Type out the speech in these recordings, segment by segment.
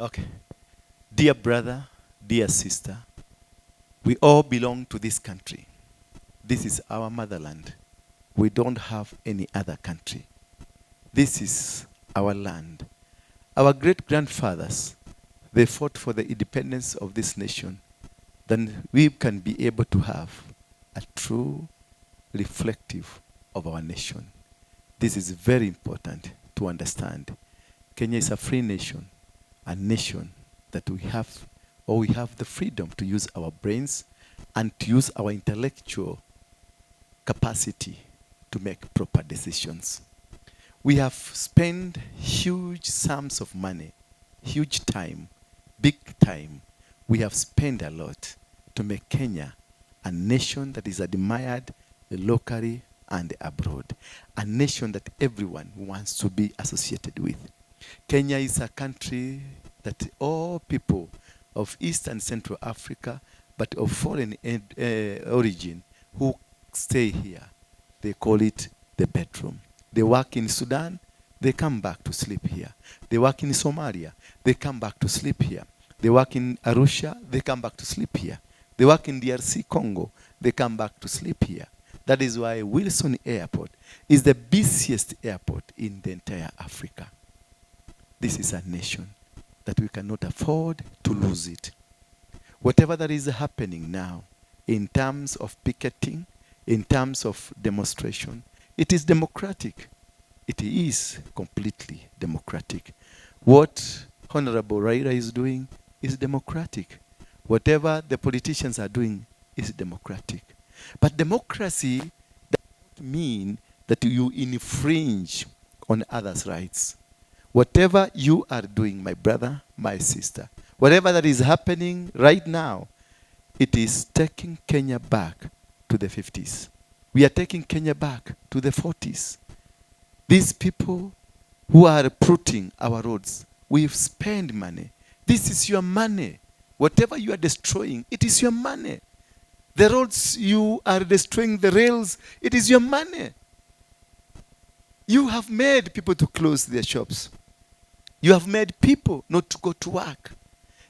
Okay. Dear brother, dear sister, we all belong to this country. This is our motherland. We don't have any other country. This is our land. Our great-grandfathers, they fought for the independence of this nation. Then we can be able to have a true reflective of our nation. This is very important to understand. Kenya is a free nation, a nation that we have the freedom to use our brains and to use our intellectual capacity to make proper decisions. We have spent huge sums of money, huge time, big time. We have spent a lot to make Kenya a nation that is admired locally and abroad, a nation that everyone wants to be associated with. Kenya is a country that all people of East and Central Africa, but of foreign origin, who stay here, they call it the bedroom. They work in Sudan, they come back to sleep here. They work in Somalia, they come back to sleep here. They work in Arusha, they come back to sleep here. They work in DRC Congo, they come back to sleep here. That is why Wilson Airport is the busiest airport in the entire Africa. This is a nation that we cannot afford to lose it. Whatever that is happening now, in terms of picketing, in terms of demonstration, it is democratic. It is completely democratic. What Honorable Raila is doing is democratic. Whatever the politicians are doing is democratic. But democracy does not mean that you infringe on others' rights. Whatever you are doing, my brother, my sister, whatever that is happening right now, it is taking Kenya back to the 50s. We are taking Kenya back to the 40s. These people who are uprooting our roads, we've spent money. This is your money. Whatever you are destroying, it is your money. The roads you are destroying, the rails, it is your money. You have made people to close their shops. You have made people not to go to work.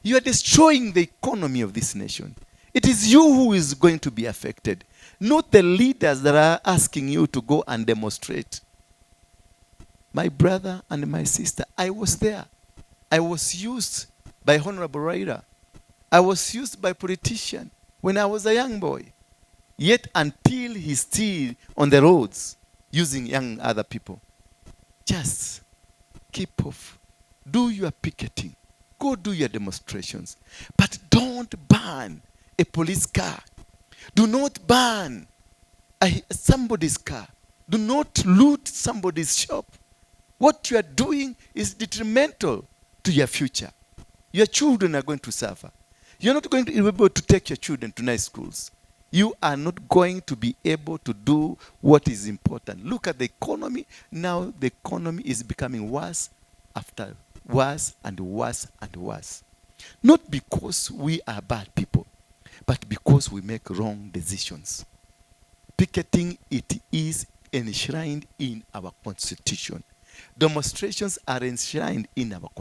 You are destroying the economy of this nation. It is you who is going to be affected, not the leaders that are asking you to go and demonstrate. My brother and my sister, I was there. I was used by Honorable Raila. I was used by politicians when I was a young boy. Yet until he's still on the roads using young other people, just keep off. Do your picketing. Go do your demonstrations. But don't ban a police car. Do not ban somebody's car. Do not loot somebody's shop. What you are doing is detrimental to your future. Your children are going to suffer. You're not going to be able to take your children to nice schools. You are not going to be able to do what is important. Look at the economy. Now the economy is becoming worse after worse and worse and worse. Not because we are bad people, but because we make wrong decisions. Picketing, it is enshrined in our constitution. Demonstrations are enshrined in our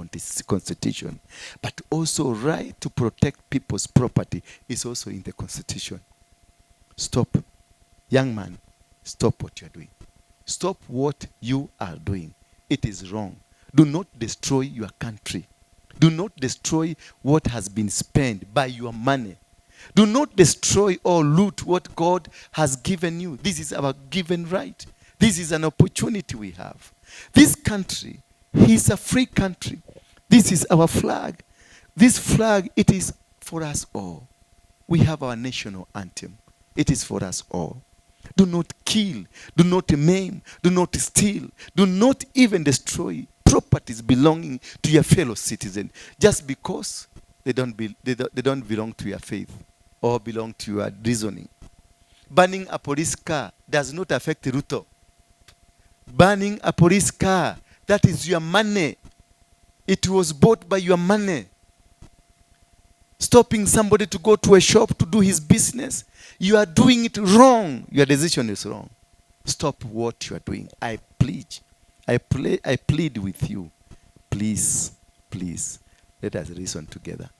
constitution. But also right to protect people's property is also in the constitution. Stop. Young man, stop what you are doing. Stop what you are doing. It is wrong. Do not destroy your country. Do not destroy what has been spent by your money. Do not destroy or loot what God has given you. This is our given right. This is an opportunity we have. This country is a free country. This is our flag. This flag, it is for us all. We have our national anthem. It is for us all. Do not kill. Do not maim. Do not steal. Do not even destroy properties belonging to your fellow citizen just because they don't belong to your faith or belong to your reasoning. Banning a police car does not affect Ruto. Banning a police car, that is your money. It was bought by your money. Stopping somebody to go to a shop to do his business, you are doing it wrong. Your decision is wrong. Stop what you are doing. I plead with you. Please, please, Let us reason together.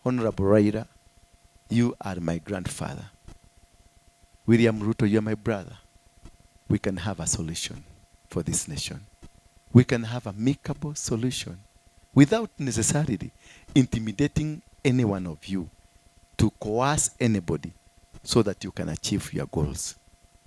Honorable Raila, you are my grandfather. William Ruto, you are my brother. We can have a solution for this nation. We can have a amicable solution without necessarily intimidating any one of you to coerce anybody so that you can achieve your goals.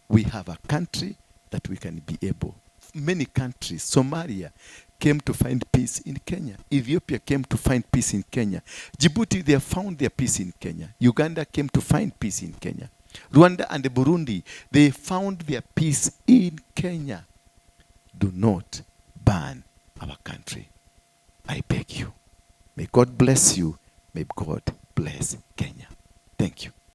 We have a country that we can be able. Many countries, Somalia came to find peace in Kenya. Ethiopia came to find peace in Kenya. Djibouti, they found their peace in Kenya. Uganda came to find peace in Kenya. Rwanda and Burundi, they found their peace in Kenya. Do not burn our country. I beg you. May God bless you. May God bless Kenya. Thank you.